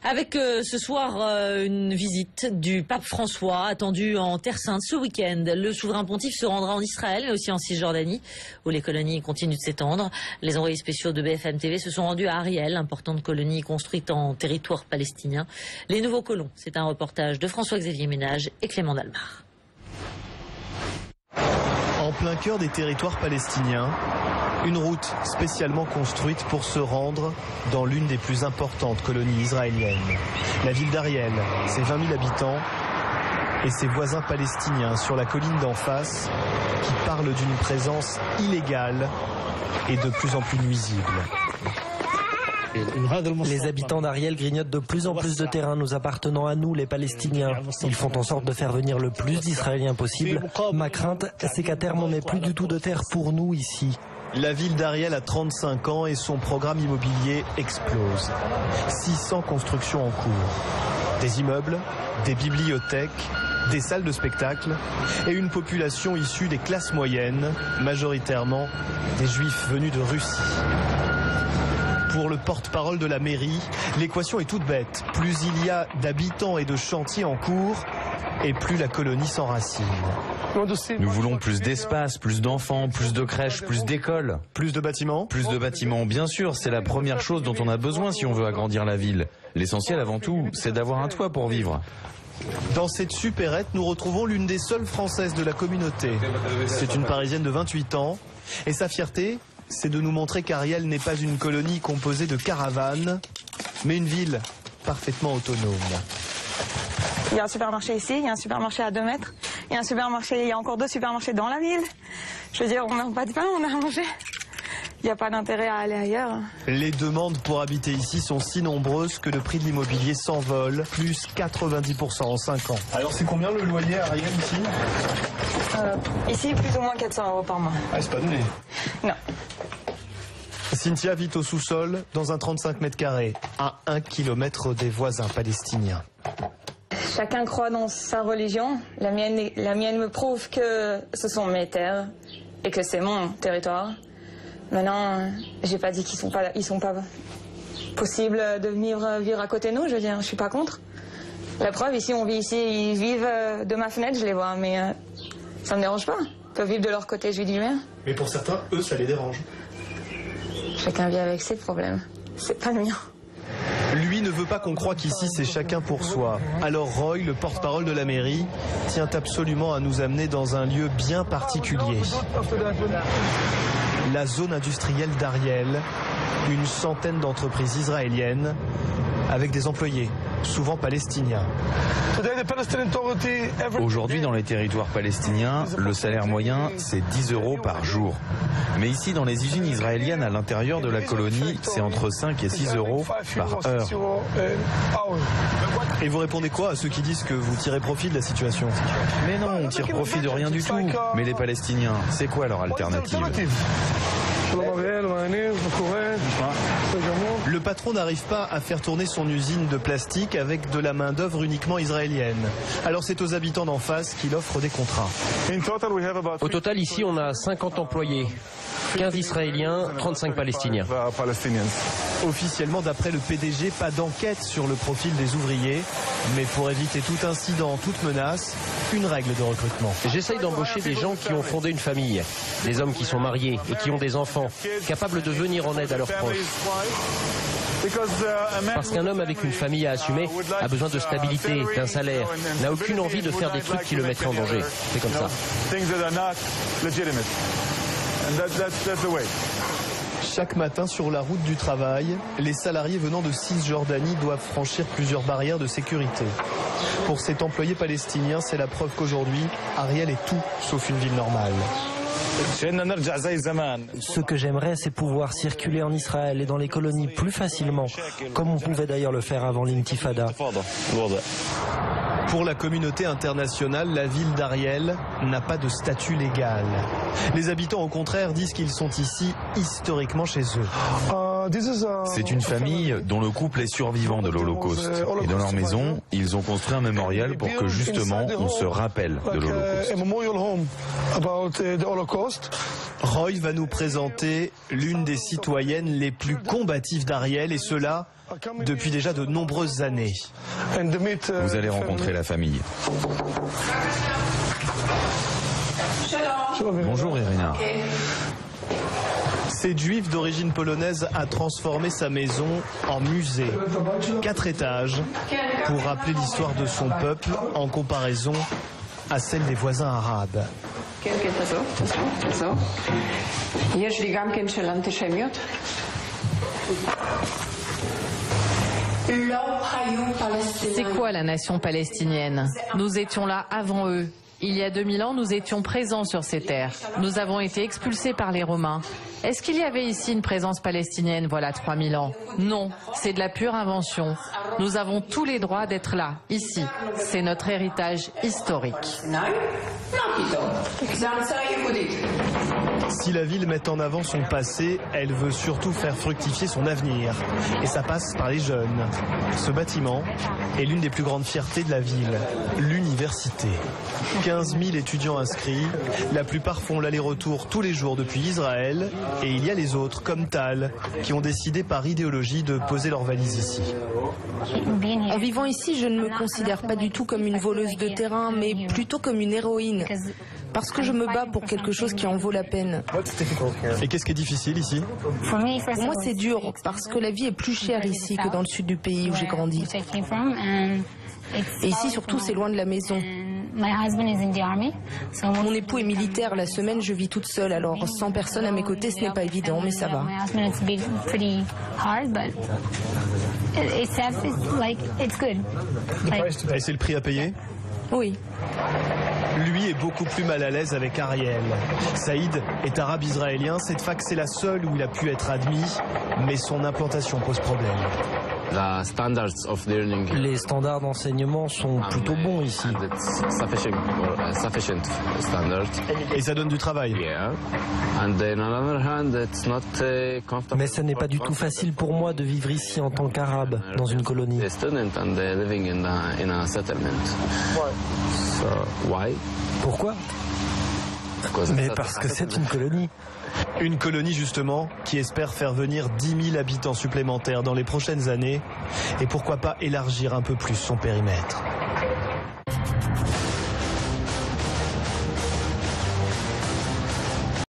Avec ce soir une visite du pape François attendue en Terre Sainte ce week-end. Le souverain pontife se rendra en Israël mais aussi en Cisjordanie où les colonies continuent de s'étendre. Les envoyés spéciaux de BFM TV se sont rendus à Ariel, importante colonie construite en territoire palestinien. Les nouveaux colons, c'est un reportage de François-Xavier Ménage et Clément Dalmar. En plein cœur des territoires palestiniens, une route spécialement construite pour se rendre dans l'une des plus importantes colonies israéliennes. La ville d'Ariel, ses 20 000 habitants et ses voisins palestiniens sur la colline d'en face qui parlent d'une présence illégale et de plus en plus nuisible. Les habitants d'Ariel grignotent de plus en plus de terrain nous appartenant à nous, les Palestiniens. Ils font en sorte de faire venir le plus d'Israéliens possible. Ma crainte, c'est qu'à terme, on n'ait plus du tout de terre pour nous ici. La ville d'Ariel a 35 ans et son programme immobilier explose. 600 constructions en cours. Des immeubles, des bibliothèques, des salles de spectacle et une population issue des classes moyennes, majoritairement des juifs venus de Russie. Pour le porte-parole de la mairie, l'équation est toute bête. Plus il y a d'habitants et de chantiers en cours, et plus la colonie s'enracine. Nous voulons plus d'espace, plus d'enfants, plus de crèches, plus d'écoles. Plus de bâtiments ? Plus de bâtiments, bien sûr, c'est la première chose dont on a besoin si on veut agrandir la ville. L'essentiel avant tout, c'est d'avoir un toit pour vivre. Dans cette supérette, nous retrouvons l'une des seules Françaises de la communauté. C'est une Parisienne de 28 ans, et sa fierté, c'est de nous montrer qu'Ariel n'est pas une colonie composée de caravanes, mais une ville parfaitement autonome. Il y a un supermarché ici, il y a un supermarché à 2 mètres, il y a encore 2 supermarchés dans la ville. Je veux dire, on n'a pas de pain, on a à manger. Il n'y a pas d'intérêt à aller ailleurs. Les demandes pour habiter ici sont si nombreuses que le prix de l'immobilier s'envole, plus 90% en 5 ans. Alors c'est combien le loyer à Ariel ici ? Ici, plus ou moins 400 € par mois. Ah, c'est pas donné. Non. Cynthia vit au sous-sol, dans un 35 mètres carrés, à 1 kilomètre des voisins palestiniens. Chacun croit dans sa religion. La mienne me prouve que ce sont mes terres et que c'est mon territoire. Maintenant, j'ai pas dit qu'ils sont pas possibles de venir vivre à côté de nous. Je veux dire, je suis pas contre. La preuve, ici, on vit ici, ils vivent de ma fenêtre, je les vois, mais ça me dérange pas. Ils peuvent vivre de leur côté, je lui dis rien. Mais pour certains, eux, ça les dérange. Chacun vit avec ses problèmes. C'est pas le mien. Lui ne veut pas qu'on croie qu'ici c'est chacun pour soi. Alors Roy, le porte-parole de la mairie, tient absolument à nous amener dans un lieu bien particulier. La zone industrielle d'Ariel, une centaine d'entreprises israéliennes avec des employés, souvent palestiniens. Aujourd'hui, dans les territoires palestiniens, le salaire moyen, c'est 10 € par jour. Mais ici, dans les usines israéliennes à l'intérieur de la colonie, c'est entre 5 et 6 € par heure. Et vous répondez quoi à ceux qui disent que vous tirez profit de la situation ? Mais non, on tire profit de rien du tout. Mais les Palestiniens, c'est quoi leur alternative ? Le patron n'arrive pas à faire tourner son usine de plastique avec de la main-d'œuvre uniquement israélienne. Alors c'est aux habitants d'en face qu'il offre des contrats. Au total, ici, on a 50 employés. 15 Israéliens, 35 Palestiniens. Officiellement, d'après le PDG, pas d'enquête sur le profil des ouvriers. Mais pour éviter tout incident, toute menace, une règle de recrutement. J'essaye d'embaucher des gens qui ont fondé une famille, des hommes qui sont mariés et qui ont des enfants, capables de venir en aide à leurs proches. Parce qu'un homme avec une famille à assumer a besoin de stabilité, d'un salaire, n'a aucune envie de faire des trucs qui le mettraient en danger. C'est comme ça. Chaque matin sur la route du travail, les salariés venant de Cisjordanie doivent franchir plusieurs barrières de sécurité. Pour cet employé palestinien, c'est la preuve qu'aujourd'hui, Ariel est tout sauf une ville normale. Ce que j'aimerais, c'est pouvoir circuler en Israël et dans les colonies plus facilement, comme on pouvait d'ailleurs le faire avant l'intifada. Pour la communauté internationale, la ville d'Ariel n'a pas de statut légal. Les habitants, au contraire, disent qu'ils sont ici historiquement chez eux. C'est une famille dont le couple est survivant de l'Holocauste. Et dans leur maison, ils ont construit un mémorial pour que justement on se rappelle de l'Holocauste. Roy va nous présenter l'une des citoyennes les plus combatives d'Ariel, et cela depuis déjà de nombreuses années. Vous allez rencontrer la famille. Bonjour Irina. Cette juive d'origine polonaise a transformé sa maison en musée. 4 étages pour rappeler l'histoire de son peuple en comparaison à celle des voisins arabes. C'est quoi la nation palestinienne? Nous étions là avant eux. Il y a 2000 ans, nous étions présents sur ces terres. Nous avons été expulsés par les Romains. Est-ce qu'il y avait ici une présence palestinienne voilà 3000 ans? Non, c'est de la pure invention. Nous avons tous les droits d'être là, ici. C'est notre héritage historique. Si la ville met en avant son passé, elle veut surtout faire fructifier son avenir. Et ça passe par les jeunes. Ce bâtiment est l'une des plus grandes fiertés de la ville, l'université. 15 000 étudiants inscrits, la plupart font l'aller-retour tous les jours depuis Israël, et il y a les autres, comme Tal, qui ont décidé par idéologie de poser leurs valises ici. En vivant ici, je ne me considère pas du tout comme une voleuse de terrain, mais plutôt comme une héroïne. Parce que je me bats pour quelque chose qui en vaut la peine. Et qu'est-ce qui est difficile ici? Pour moi, c'est dur, parce que la vie est plus chère ici que dans le sud du pays où j'ai grandi. Et ici, surtout, c'est loin de la maison. Mon époux est militaire. La semaine, je vis toute seule. Alors, sans personne à mes côtés, ce n'est pas évident, mais ça va. Et c'est le prix à payer? Oui. Lui est beaucoup plus mal à l'aise avec Ariel. Saïd est arabe-israélien. Cette fac, c'est la seule où il a pu être admis, mais son implantation pose problème. Les standards d'enseignement sont plutôt bons ici. Et ça donne du travail. Mais ce n'est pas du tout facile pour moi de vivre ici en tant qu'arabe, dans une colonie. Pourquoi? Mais parce que c'est une colonie. Une colonie justement qui espère faire venir 10 000 habitants supplémentaires dans les prochaines années et pourquoi pas élargir un peu plus son périmètre.